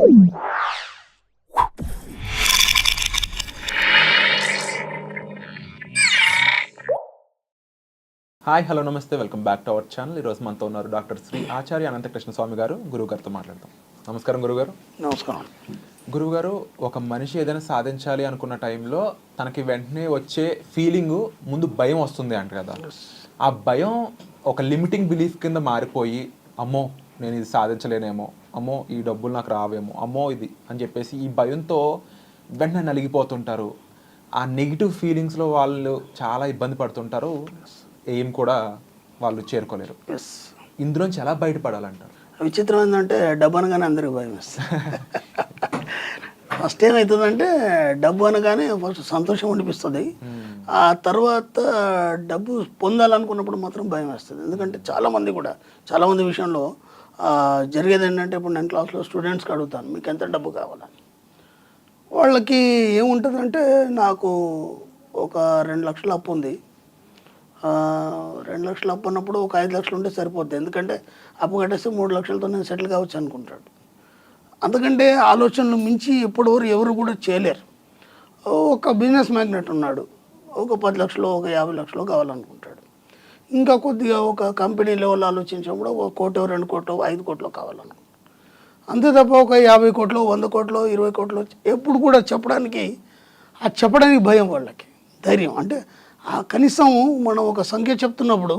Hi hello నమస్తే, welcome back to our channel. ఈరోజు మనతో ఉన్నారు డాక్టర్ శ్రీ ఆచార్య అనంతకృష్ణ స్వామి గారు. గురువుగారితో మాట్లాడతాం. నమస్కారం గురుగారు. నమస్కారం. గురువుగారు, ఒక మనిషి ఏదైనా సాధించాలి అనుకున్న టైంలో తనకి వెంటనే వచ్చే ఫీలింగు ముందు భయం వస్తుంది అంట కదా. ఆ భయం ఒక లిమిటింగ్ బిలీఫ్ కింద మారిపోయి, అమ్మో నేను ఇది సాధించలేనేమో, అమ్మో ఈ డబ్బులు నాకు రావేమో, అమ్మో ఇది అని చెప్పేసి ఈ భయంతో వెంటనే నలిగిపోతుంటారు. ఆ నెగిటివ్ ఫీలింగ్స్లో వాళ్ళు చాలా ఇబ్బంది పడుతుంటారు. ఏం కూడా వాళ్ళు చేరుకోలేరు. ఇందులోంచి ఎలా బయటపడాలంటారు? విచిత్రం ఏంటంటే డబ్బు అనగానే అందరికి భయం వేస్తుంది. ఫస్ట్ ఏమవుతుందంటే డబ్బు అనగానే ఫస్ట్ సంతోషం అనిపిస్తుంది. ఆ తర్వాత డబ్బు పొందాలనుకున్నప్పుడు మాత్రం భయం వేస్తుంది. ఎందుకంటే చాలామంది విషయంలో జరిగేది ఏంటంటే, ఇప్పుడు నేను క్లాస్లో స్టూడెంట్స్కి అడుగుతాను, మీకు ఎంత డబ్బు కావాలని. వాళ్ళకి ఏముంటుందంటే, నాకు ఒక 2 లక్షలు అప్పు ఉంది, 2 లక్షలు అప్పు ఉన్నప్పుడు ఒక 5 లక్షలు ఉంటే సరిపోద్ది, ఎందుకంటే అప్పు కట్టేస్తే 3 లక్షలతో నేను సెటిల్ కావచ్చు అనుకుంటాడు. అందుకంటే ఆలోచనలు మించి ఎప్పటివరకు ఎవరు కూడా చేయలేరు. ఒక బిజినెస్ మ్యాగ్నెట్ ఉన్నాడు, ఒక 10 లక్షలు ఒక 50 లక్షలు కావాలనుకుంటాడు. ఇంకా కొద్దిగా ఒక కంపెనీ లెవెల్ ఆలోచించినప్పుడు 1 కోటో 2 కోటో 5 కోట్లో కావాలనుకుంటాడు. అంతే తప్ప ఒక 50 కోట్లు 100 కోట్లు 20 కోట్లు ఎప్పుడు కూడా చెప్పడానికి భయం. వాళ్ళకి ధైర్యం అంటే కనీసం మనం ఒక సంఖ్య చెప్తున్నప్పుడు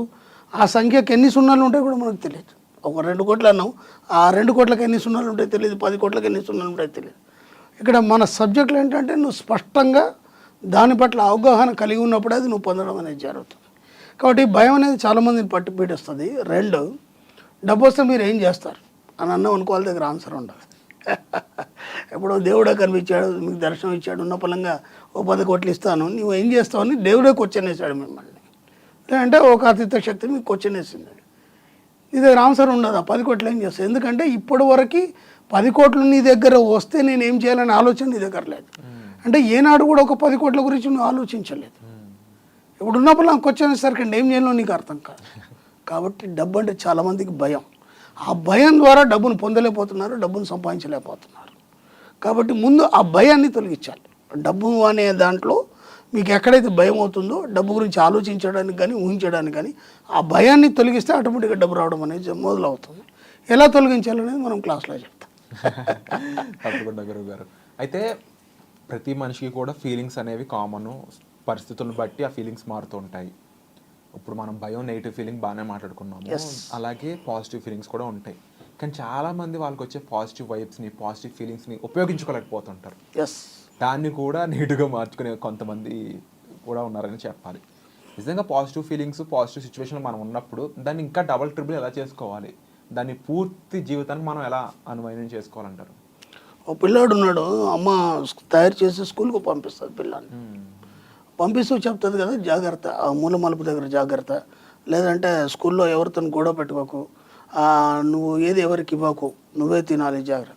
ఆ సంఖ్యకి ఎన్ని సున్నాలు ఉంటాయో కూడా మనకు తెలియదు. ఒక 2 కోట్లు అన్నాం, ఆ 2 కోట్లకి ఎన్ని సున్నాలు ఉంటాయో తెలియదు, 10 కోట్లకి ఎన్ని సున్నాలు ఉంటాయో తెలియదు. ఇక్కడ మన సబ్జెక్టులు ఏంటంటే, నువ్వు స్పష్టంగా దాని పట్ల అవగాహన కలిగి ఉన్నప్పుడే అది నువ్వు పొందడం అనేది జరుగుతుంది. కాబట్టి భయం అనేది చాలామందిని పట్టి పీడిస్తుంది. 2, డబ్బు వస్తే మీరు ఏం చేస్తారు అని అన్నాం అనుకో, వాళ్ళ దగ్గర ఆన్సర్ ఉండదు. ఎప్పుడో దేవుడే కనిపించాడు, మీకు దర్శనం ఇచ్చాడు, ఉన్న పలంగా ఓ 10 కోట్లు ఇస్తాను, నువ్వు ఏం చేస్తావని దేవుడే క్వశ్చన్ వేసాడు మిమ్మల్ని. లేదంటే ఒక అతీత శక్తి మీకు క్వశ్చన్ వేసింది, నీ దగ్గర ఆన్సర్ ఉండదు. 10 కోట్లు ఏం చేస్తావు? ఎందుకంటే ఇప్పటి వరకు 10 కోట్లు నీ దగ్గర వస్తే నేను ఏం చేయాలనే ఆలోచన నీ దగ్గర లేదు. అంటే ఏనాడు కూడా ఒక 10 కోట్ల గురించి నువ్వు ఆలోచించలేదు. ఇప్పుడు ఉన్నప్పుడు నాకు క్వశ్చన్ వేసరికి ఏం చేయాలో నీకు అర్థం కాదు. కాబట్టి డబ్బు అంటే చాలామందికి భయం. ఆ భయం ద్వారా డబ్బును పొందలేకపోతున్నారు, డబ్బును సంపాదించలేకపోతున్నారు. కాబట్టి ముందు ఆ భయాన్ని తొలగించాలి. డబ్బు అనే దాంట్లో మీకు ఎక్కడైతే భయం అవుతుందో, డబ్బు గురించి ఆలోచించడానికి కానీ ఊహించడానికి కానీ ఆ భయాన్ని తొలగిస్తే ఆటోమేటిక్గా డబ్బు రావడం అనేది మొదలవుతుంది. ఎలా తొలగించాలనేది మనం క్లాస్లో చెప్తాం. తప్పకుండా గురువుగారు. అయితే ప్రతి మనిషికి కూడా ఫీలింగ్స్ అనేవి కామన్. పరిస్థితులను బట్టి ఆ ఫీలింగ్స్ మారుతూ ఉంటాయి. ఇప్పుడు మనం భయం, నెగిటివ్ ఫీలింగ్ బాగానే మాట్లాడుకున్నాము. అలాగే పాజిటివ్ ఫీలింగ్స్ కూడా ఉంటాయి. కానీ చాలామంది వాళ్ళకి వచ్చే పాజిటివ్ వైబ్స్ని, పాజిటివ్ ఫీలింగ్స్ని ఉపయోగించుకోలేకపోతుంటారు. దాన్ని కూడా నీట్గా మార్చుకునే కొంతమంది కూడా ఉన్నారని చెప్పాలి. నిజంగా పాజిటివ్ ఫీలింగ్స్, పాజిటివ్ సిచ్యువేషన్లో మనం ఉన్నప్పుడు దాన్ని ఇంకా డబల్ ట్రిపుల్ ఎలా చేసుకోవాలి, దాన్ని పూర్తి జీవితానికి మనం ఎలా అన్వయం చేసుకోవాలంటారు? ఓ పిల్లాడు ఉన్నాడు, అమ్మ తయారు చేసి స్కూల్కి పంపిస్తుంది. పిల్లాన్ని పంపిస్తూ చెప్తుంది కదా, జాగ్రత్త, ఆ మూల మలుపు దగ్గర జాగ్రత్త, లేదంటే స్కూల్లో ఎవరితో గొడవ పెట్టుకోకు, నువ్వు ఏది ఎవరికి ఇవ్వకు, నువ్వే తినాలి, జాగ్రత్త.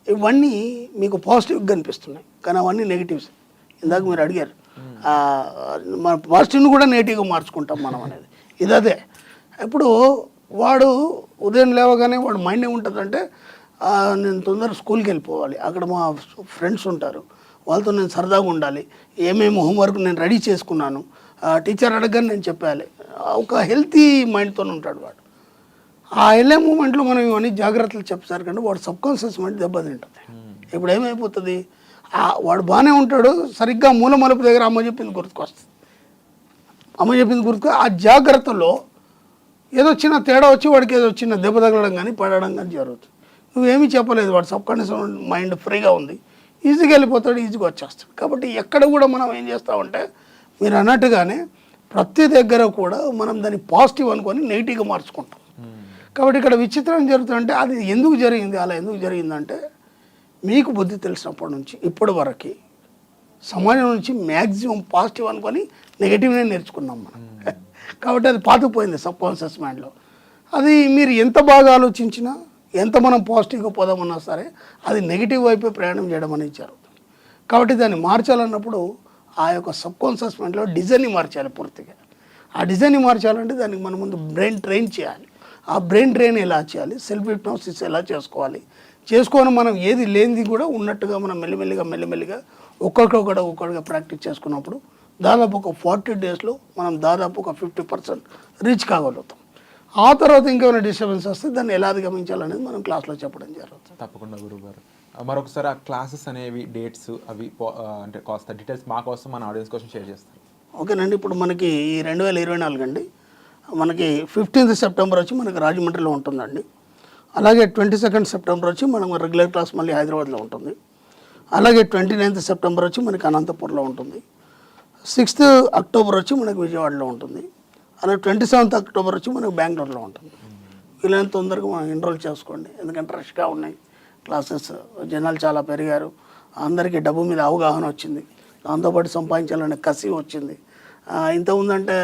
ఇవన్నీ మీకు పాజిటివ్గా కనిపిస్తున్నాయి, కానీ అవన్నీ నెగిటివ్స్. ఇందాక మీరు అడిగారు, మన పాజిటివ్ని కూడా నెగిటివ్గా మార్చుకుంటాం మనం అనేది ఇదే. ఇప్పుడు వాడు ఉదయం లేవగానే వాడు మైండ్ ఏముంటుందంటే, నేను తొందరగా స్కూల్కి వెళ్ళిపోవాలి, అక్కడ మా ఫ్రెండ్స్ ఉంటారు, వాళ్ళతో నేను సరదాగా ఉండాలి, ఏమేమి హోంవర్క్ నేను రెడీ చేసుకున్నాను, టీచర్ అడగని నేను చెప్పాలి. ఒక హెల్తీ మైండ్తో ఉంటాడు వాడు. ఆ వెళ్ళే మూమెంట్లో మనం ఇవన్నీ జాగ్రత్తలు చెప్పేసరి కంటే వాడు సబ్కాన్షియస్ మైండ్ దెబ్బతింటుంది. ఇప్పుడు ఏమైపోతుంది, వాడు బాగానే ఉంటాడు, సరిగ్గా మూల మలుపు దగ్గర అమ్మ చెప్పింది గుర్తుకొస్తుంది. ఆ జాగ్రత్తలో ఏదో చిన్న తేడా వచ్చి వాడికి ఏదో చిన్న దెబ్బ తగలడం కానీ పడడం కానీ జరుగుతుంది. నువ్వేమీ చెప్పలేదు, వాడు సబ్కాన్షియస్ మైండ్ ఫ్రీగా ఉంది, ఈజీగా వెళ్ళిపోతాడు, ఈజీగా వచ్చేస్తాడు. కాబట్టి ఎక్కడ కూడా మనం ఏం చేస్తామంటే, మీరు అన్నట్టుగానే ప్రతి దగ్గర కూడా మనం దాన్ని పాజిటివ్ అనుకొని నెగిటివ్గా మార్చుకుంటాం. కాబట్టి ఇక్కడ విచిత్రం జరుగుతుందంటే, అది ఎందుకు జరిగింది, అలా ఎందుకు జరిగిందంటే, మీకు బుద్ధి తెలిసినప్పటి నుంచి ఇప్పటి వరకు సమాజం నుంచి మ్యాక్సిమం పాజిటివ్ అనుకొని నెగిటివ్నే నేర్చుకున్నాం మనం. కాబట్టి అది పాతుకుపోయింది సబ్కాన్షియస్ మైండ్లో. అది మీరు ఎంత బాగా ఆలోచించినా, ఎంత మనం పాజిటివ్గా పోదామన్నా సరే, అది నెగిటివ్ వైపే ప్రయాణం చేయడం అనేది జరుగుతుంది. కాబట్టి దాన్ని మార్చాలన్నప్పుడు ఆ యొక్క సబ్కాన్షియస్ మైండ్లో డిజైన్ని మార్చాలి పూర్తిగా. ఆ డిజైన్ని మార్చాలంటే దానికి మనం ముందు బ్రెయిన్ ట్రైన్ చేయాలి. ఆ బ్రెయిన్ డ్రైన్ ఎలా చేయాలి, సెల్ఫ్ హిప్నాసిస్ ఎలా చేసుకోవాలి, చేసుకొని మనం ఏది లేనిది కూడా ఉన్నట్టుగా మనం మెల్లిమెల్లిగా ఒక్కొక్కటిగా ప్రాక్టీస్ చేసుకున్నప్పుడు దాదాపు ఒక 40 డేస్లో మనం దాదాపు ఒక 50% రీచ్ కాగలుగుతాం. ఆ తర్వాత ఇంకేమైనా డిస్టర్బెన్స్ వస్తే దాన్ని ఎలా అధిగమించాలనేది మనం క్లాస్లో చెప్పడం జరుగుతుంది. తప్పకుండా గురువుగారు. మరొకసారి ఆ క్లాసెస్ అనేవి డేట్స్ అవి అంటే కాస్త డీటెయిల్స్ మా కోసం మన ఆడియన్స్ కోసం షేర్ చేస్తారు. ఓకేనండి. ఇప్పుడు మనకి ఈ 2024 అండి, మనకి 15th సెప్టెంబర్ వచ్చి మనకి రాజమండ్రిలో ఉంటుందండి. అలాగే 22nd సెప్టెంబర్ వచ్చి మనం రెగ్యులర్ క్లాస్ మళ్ళీ హైదరాబాద్లో ఉంటుంది. అలాగే 29th సెప్టెంబర్ వచ్చి మనకి అనంతపూర్లో ఉంటుంది. 6th అక్టోబర్ వచ్చి మనకి విజయవాడలో ఉంటుంది. అలాగే 27th అక్టోబర్ వచ్చి మనకి బెంగళూరులో ఉంటుంది. వీలైనంత తొందరగా మనం ఎన్రోల్ చేసుకోండి, ఎందుకంటే రష్గా ఉన్నాయి క్లాసెస్, జనాలు చాలా పెరిగారు, అందరికీ డబ్బు మీద అవగాహన వచ్చింది, దాంతోపాటు సంపాదించాలనే కసి వచ్చింది. ఇంత ఉందంటే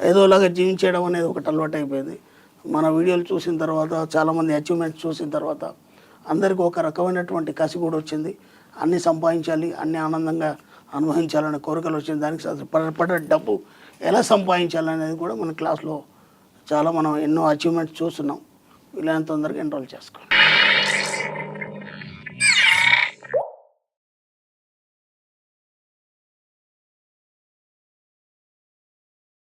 ఏదోలాగా జీవించడం అనేది ఒకటి అలవాటు అయిపోయింది. మన వీడియోలు చూసిన తర్వాత, చాలామంది అచీవ్మెంట్స్ చూసిన తర్వాత అందరికీ ఒక రకమైనటువంటి కసి కూడా వచ్చింది. అన్నీ సంపాదించాలి, అన్నీ ఆనందంగా అనుభవించాలనే కోరికలు వచ్చింది. దానికి పడ్డ డబ్బు ఎలా సంపాదించాలనేది కూడా మన క్లాస్లో చాలా మనం ఎన్నో అచీవ్మెంట్స్ చూస్తున్నాం. వీలైనంత తొందరగా ఎన్రోల్ చేసుకోండి.